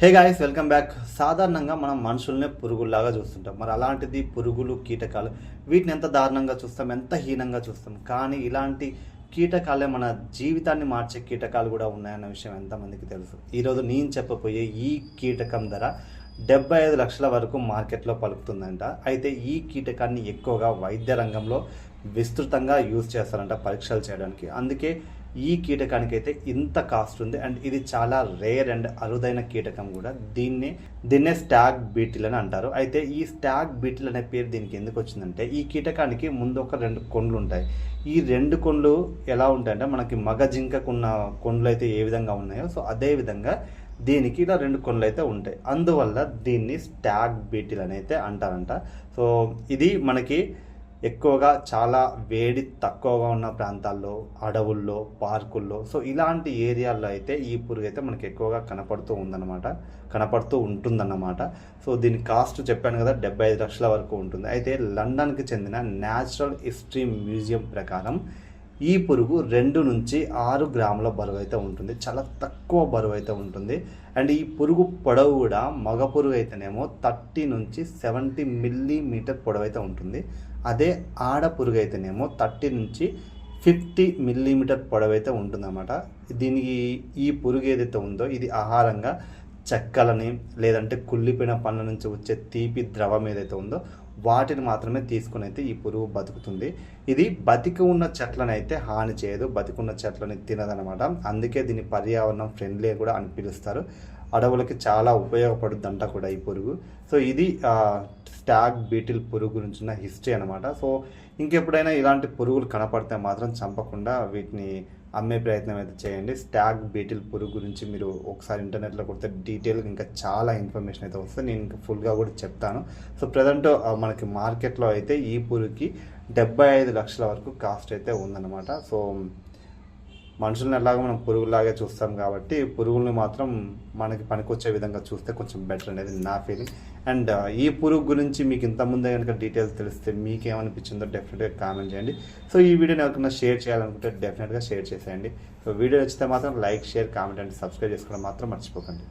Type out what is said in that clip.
Hey guys, welcome back. సాధారణంగా మనం మనుషుల్నే పురుగుల్లాగా చూస్తుంటాం. మరి అలాంటిది పురుగులు, కీటకాలు వీటిని ఎంత దారుణంగా చూస్తాం, ఎంత హీనంగా చూస్తాం. కానీ ఇలాంటి కీటకాలే మన జీవితాన్ని మార్చే కీటకాలు కూడా ఉన్నాయన్న విషయం ఎంతమందికి తెలుసు? ఈరోజు నేను చెప్పబోయే ఈ కీటకం ధర 75 లక్షల వరకు మార్కెట్లో పలుకుతుందంట. అయితే ఈ కీటకాన్ని ఎక్కువగా వైద్య రంగంలో విస్తృతంగా యూజ్ చేస్తారంట పరీక్షలు చేయడానికి. అందుకే ఈ కీటకానికి అయితే ఇంత కాస్ట్ ఉంది. అండ్ ఇది చాలా రేర్ అండ్ అరుదైన కీటకం కూడా. దీన్నే స్టాగ్ బీటిల్ అని అంటారు. అయితే ఈ స్టాగ్ బీటిల్ అనే పేరు దీనికి ఎందుకు వచ్చిందంటే, ఈ కీటకానికి ముందు ఒక 2 కొండ్లు ఉంటాయి. ఈ 2 కొండ్లు ఎలా ఉంటాయంటే, మనకి మగ జింకకున్న కొండ్లు అయితే ఏ విధంగా ఉన్నాయో సో అదే విధంగా దీనికి ఇలా 2 కొండ్లు అయితే ఉంటాయి. అందువల్ల దీన్ని స్టాగ్ బీటిల్ అని అయితే అంటారంట. సో ఇది మనకి ఎక్కువగా చాలా వేడి తక్కువగా ఉన్న ప్రాంతాల్లో, అడవుల్లో, పార్కుల్లో సో ఇలాంటి ఏరియాల్లో అయితే ఈ పురుగు అయితే మనకి ఎక్కువగా కనపడుతూ ఉంటుందన్నమాట. సో దీని కాస్ట్ చెప్పాను కదా, 75 లక్షల వరకు ఉంటుంది. అయితే లండన్కి చెందిన న్యాచురల్ హిస్టరీ మ్యూజియం ప్రకారం ఈ పురుగు 2 నుంచి 6 గ్రాముల బరువు అయితే ఉంటుంది. చాలా తక్కువ బరువు అయితే ఉంటుంది. అండ్ ఈ పురుగు పొడవు కూడా మగ పురుగు అయితేనేమో 30 నుంచి 70 మిల్లీమీటర్ పొడవు అయితే ఉంటుంది. అదే ఆడ పురుగు అయితేనేమో 30 నుంచి 50 మిల్లీమీటర్ పొడవు అయితే ఉంటుందన్నమాట. దీనికి ఈ పురుగు ఏదైతే ఉందో ఇది ఆహారంగా చెక్కలని లేదంటే కుళ్ళిపోయిన పండ్ల నుంచి వచ్చే తీపి ద్రవం ఏదైతే ఉందో వాటిని మాత్రమే తీసుకుని అయితే ఈ పురుగు బతుకుతుంది. ఇది బతికి ఉన్న చెట్లను అయితే హాని చేయదు, బతికున్న చెట్లని తినదనమాట. అందుకే దీన్ని పర్యావరణం ఫ్రెండ్లీ కూడా అని పిలుస్తారు. అడవులకి చాలా ఉపయోగపడుద్దంట కూడా ఈ పురుగు. సో ఇది స్టాగ్ బీటిల్ పురుగు గురించి ఉన్న హిస్టరీ అనమాట. సో ఇంకెప్పుడైనా ఇలాంటి పురుగులు కనపడితే మాత్రం చంపకుండా వీటిని అమ్మే ప్రయత్నం అయితే చేయండి. స్టాగ్ బీటిల్ పురుగు గురించి మీరు ఒకసారి ఇంటర్నెట్లో కొడితే డీటెయిల్గా ఇంకా చాలా ఇన్ఫర్మేషన్ అయితే వస్తుంది. నేను ఇంకా ఫుల్గా కూడా చెప్తాను. సో ప్రజెంట్ మనకి మార్కెట్లో అయితే ఈ పురుగుకి 75 లక్షల వరకు కాస్ట్ అయితే ఉందన్నమాట. సో మనుషులను ఎలాగో మనం పురుగులాగే చూస్తాం కాబట్టి పురుగుల్ని మాత్రం మనకి పనికొచ్చే విధంగా చూస్తే కొంచెం బెటర్ అనేది నా ఫీలింగ్. అండ్ ఈ పురుగు గురించి మీకు ఇంతకుముందే కనుక డీటెయిల్స్ తెలిస్తే మీకేమనిపించిందో డెఫినెట్గా కామెంట్ చేయండి. సో ఈ వీడియోని ఎవరికైనా షేర్ చేయాలనుకుంటే డెఫినెట్గా షేర్ చేసేయండి. సో వీడియో నచ్చితే మాత్రం like, share, comment and subscribe చేసుకోవడం మాత్రం మర్చిపోకండి.